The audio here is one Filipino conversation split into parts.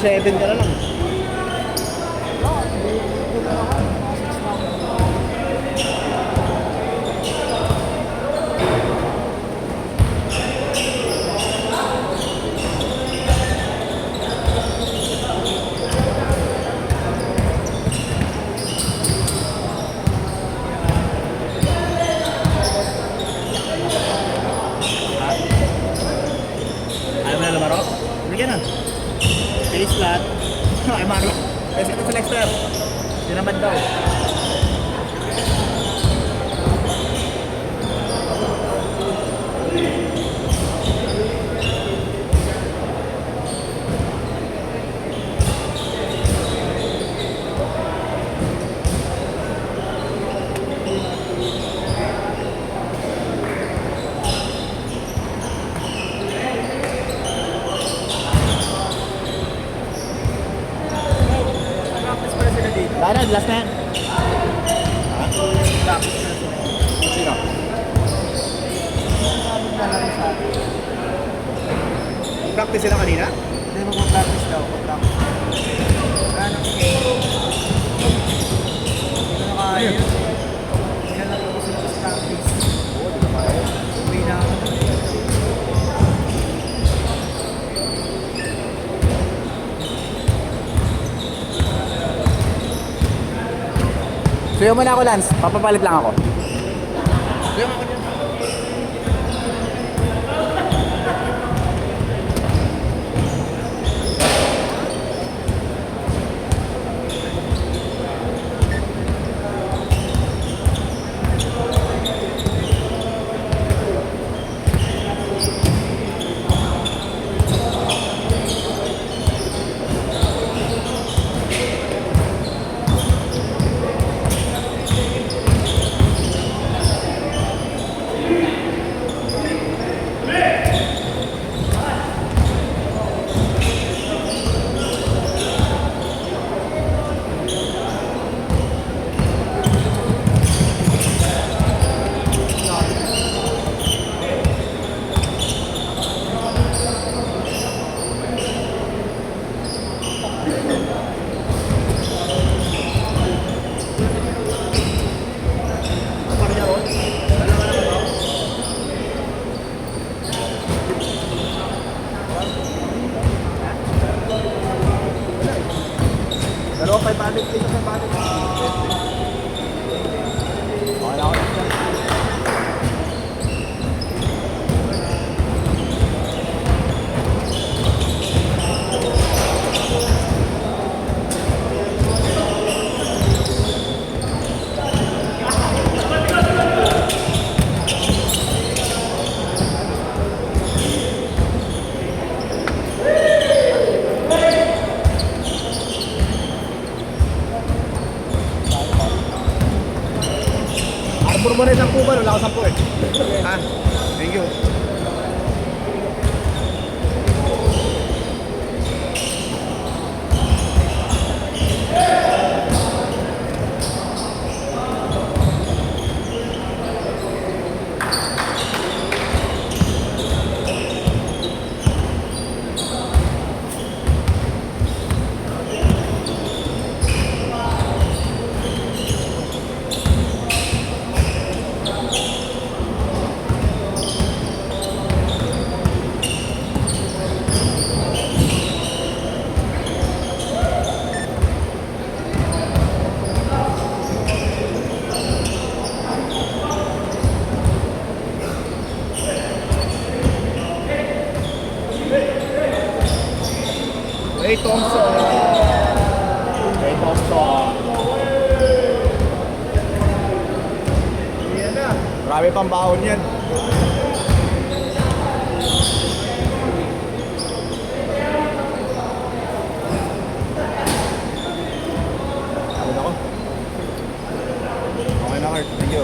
27 ka na lang. Ayaw mo na lumaro? Bigyan na. Face flat. Ay, Marlo. Kasi ito sa Lexter. Sinamad daw. Lana, last na yan. Sino? Practice sila kanina? Hindi mo mag-practice daw. Mag-practice. Ano? Hindi na kaya yun. Hindi na lang ako sa practice. Oo, di ba kaya? Uwi na ako. Suyo mo na ako, Lance. Papapalit lang ako. Suyo mo ako dyan. Dalawa 500 pesos ang balik. Wala ako na. Arbor mo na isang kuban, wala ako 10 eh. Ha? Thank you. Ray Thompson. Ray Thompson. Yan na. Marami pang baon yan. Ako na ako. Okay na, Kurt. Thank you.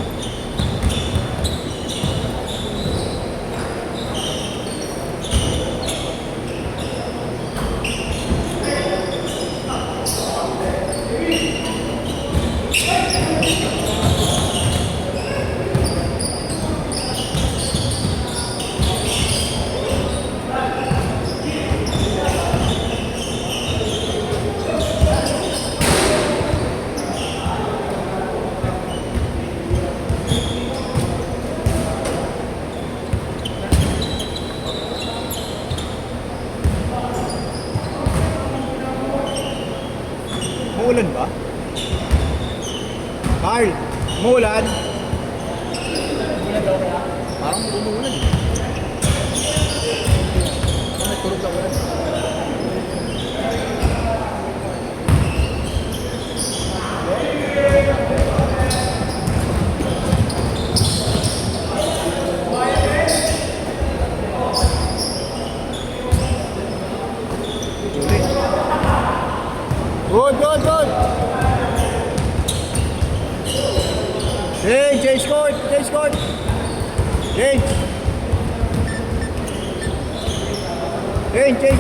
Parang umuulan eh. May turog na ulan. Good, good, good. Change court, change court. Change. Change.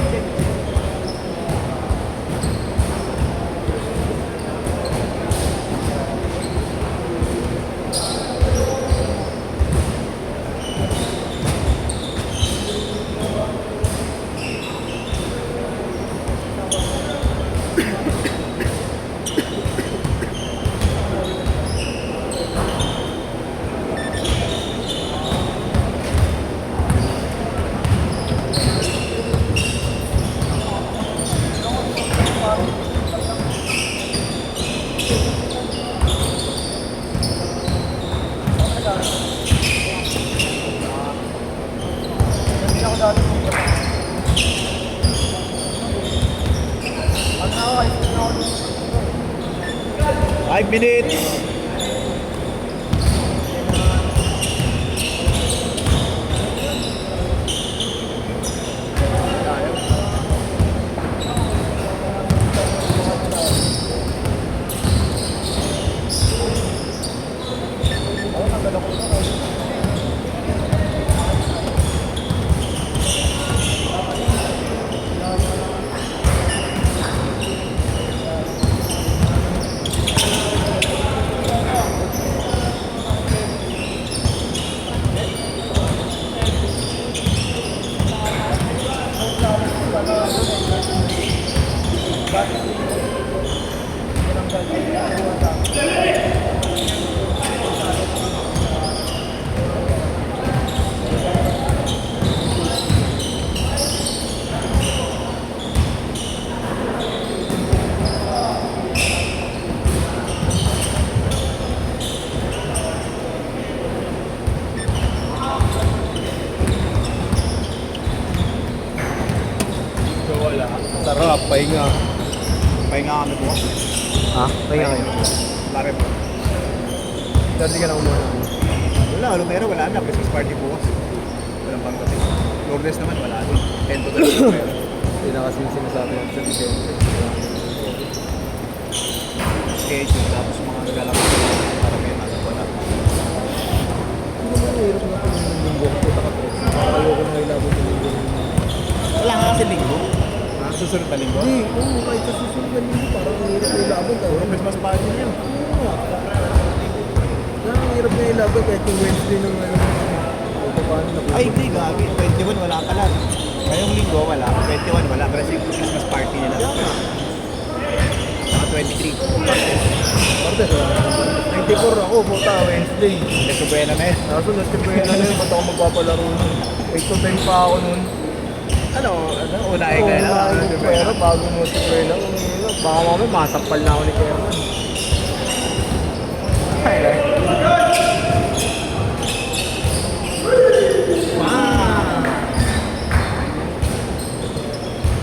Hindi ako dati kung ba. Ano ako, ay hindi ako. 5 minutes. Sarap, pahinga. Pahinga kami bukas. Ha? Pahinga kayo. Lari mo. Dati ka na umuha na. Wala, Lumero, wala na. Christmas party bukas. Walang panggabi. Lourdes naman, wala na. 10 to 12 Lumero. Hindi na kasi yung sinasabi ko sa December. Schedule, tapos mga nagalak. Para may alam wala. Hindi naman hirap na ito yung linggo. Puta ka po. Ayoko na ilabot yung linggo. Wala nga kasi linggo. Susunod na linggo? Hindi, oo, kahit sa susunod na linggo, parang ang hirap na ilabot. Christmas party na yun. Oo. Parang ang hirap na ilabot kahit yung Wednesday ng ano. Paano na po? Ay, hindi, gabi. 21 wala pala. Ngayong linggo wala. 21 wala. Kasi yung Christmas party nila. Saka 23. Martes, 94 ako, puta, Wednesday. Leso buena na yun. Kaso nagtipuyan na yun, ba't ako magpapalaro nun? 8 to 10 pa ako nun. Ano, unahin ka na. Unahin ko pero bago mo si Kuya lang, baka mamaya masampal na ako ni Kuya man.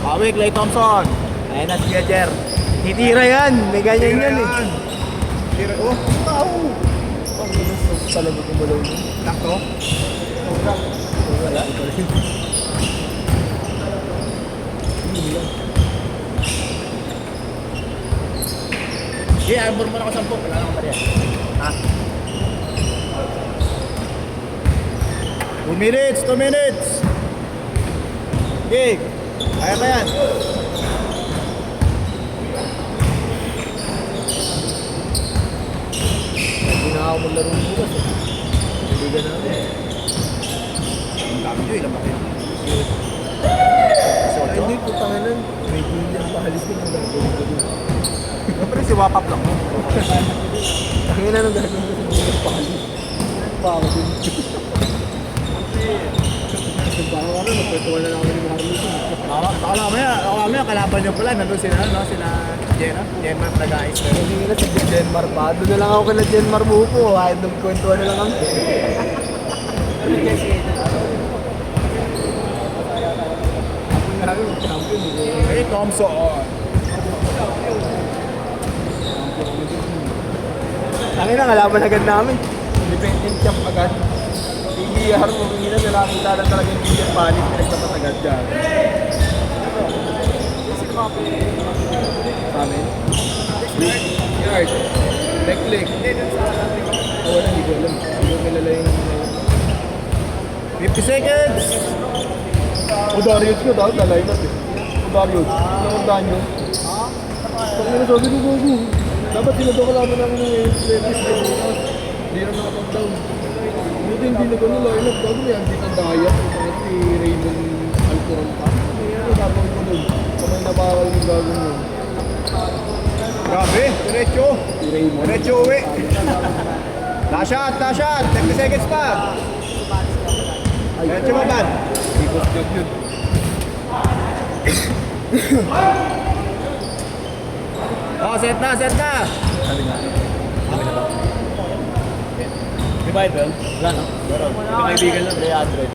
Pawik, Clay Thompson. Ayan na si Gajer. Titira yan, may ganyan yan eh. Tira, oh, tao. Ang gusto talaga kumalaw nun. Takto. Wala. Yeah, arbor mo na ako 10. Wala lang pala yan. Ha? 2 minutes, 2 minutes. Okay. Kaya ba yan? Hindi na ako maglaro bukas eh. Hindi ka namin. Ang dami nyo, ilan ba kayo? Ay, hindi po tanganan. May ganyan pahalis ko ng gagawin ko dun. Siyempre si Wapap lang. Tanganan ang gagawin ko sa ganyan pahalis. Pa ako din. Baka ano, nagpwetuwa na lang ako ni Marlon. Baka mamaya, kalaban nyo pala. Nandun sila, no? Sila Jenmar nag-ayos. Hindi nila sa Genmar pa. Doon na lang ako kala Genmar Mupo. Ay, nagkwentuhan na lang kami. Hey, Thompson. Tangin na, kalaban agad namin. Independent champ agad. PBR mo, hindi na nakakita na talaga yung Indian Panic. Pinagtapat agad dyan. Sa amin? Yard. Leg. Wala, hindi ko alam. Hindi ko kilala yung... 50 seconds. O Darius ko, dahil dalay natin. O Darius, nakandaan nyo. Pag nila sabi ko, Gogo, dapat sila daw kalaban namin ng Athletics. Hindi na nakapag-down. Buti hindi na gano'n line up. Bago yan, hindi tandaya. Si Raymond Alcoron pa. Ano tapang ko doon? Kamay na bakal yung gagawin yun. Grabe, diretso. Si Raymond. Diretso uwi. Last shot. 30 seconds pa. Diretso mo ba? Ikot job yun. Oh, set na. Di ba ito? Wala na. Pero, kaibigan lang. 300.